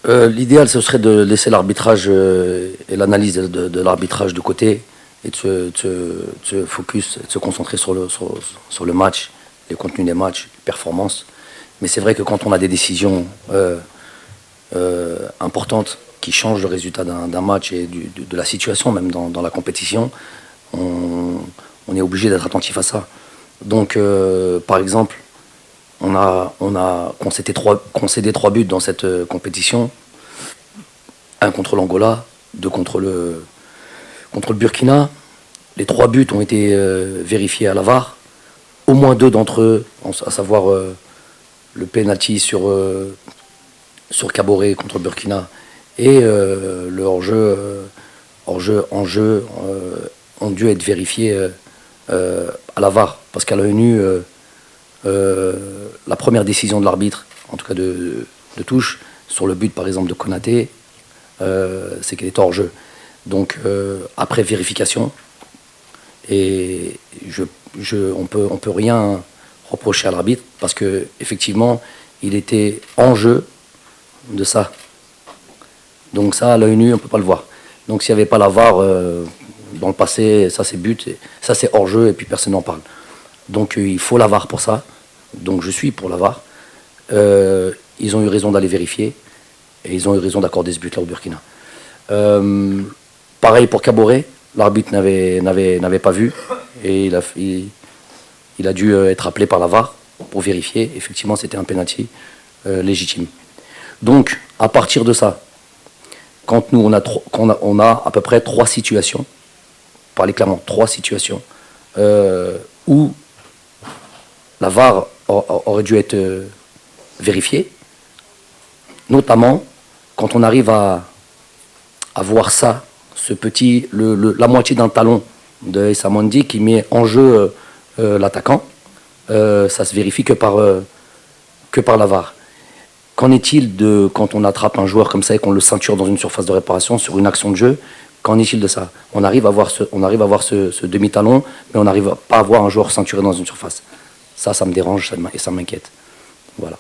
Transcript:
L'idéal, ce serait de laisser l'arbitrage et l'analyse de l'arbitrage de côté et de se focus, de se concentrer sur le match, les contenus des matchs, les performances. Mais c'est vrai que quand on a des décisions importantes qui changent le résultat d'un match et de la situation, même dans la compétition, on est obligé d'être attentif à ça. Donc, par exemple, on a concédé 3 buts dans cette compétition. 1 contre l'Angola, 2 contre le Burkina. Les 3 buts ont été vérifiés à la VAR. Au moins 2 d'entre eux, à savoir le penalty sur Caboret contre le Burkina et le hors-jeu ont dû être vérifiés à la VAR. Parce qu'à l'ONU, la première décision de l'arbitre, en tout cas de touche, sur le but par exemple de Konaté, c'est qu'elle est hors jeu. Donc après vérification, et on peut rien reprocher à l'arbitre parce que effectivement il était en jeu de ça. Donc ça à l'œil nu on peut pas le voir. Donc s'il n'y avait pas la VAR dans le passé, ça c'est but, ça c'est hors jeu et puis personne n'en parle. Donc il faut la VAR pour ça. Donc je suis pour la VAR. Ils ont eu raison d'aller vérifier et ils ont eu raison d'accorder ce but là au Burkina. Pareil pour Caboret, l'arbitre n'avait pas vu et il a dû être appelé par la VAR pour vérifier. Effectivement, c'était un penalty légitime. Donc, à partir de ça, quand nous on a à peu près 3 situations, parler clairement, 3 situations où la VAR aurait dû être vérifiée, notamment quand on arrive à voir ça, ce petit, la moitié d'un talon de Issa Mendy qui met en jeu l'attaquant, ça se vérifie que par la VAR. Qu'en est-il de quand on attrape un joueur comme ça et qu'on le ceinture dans une surface de réparation sur une action de jeu? Qu'en est-il de ça? On arrive à voir ce demi-talon, mais on n'arrive pas à voir un joueur ceinturé dans une surface. Ça me dérange et ça m'inquiète. Voilà.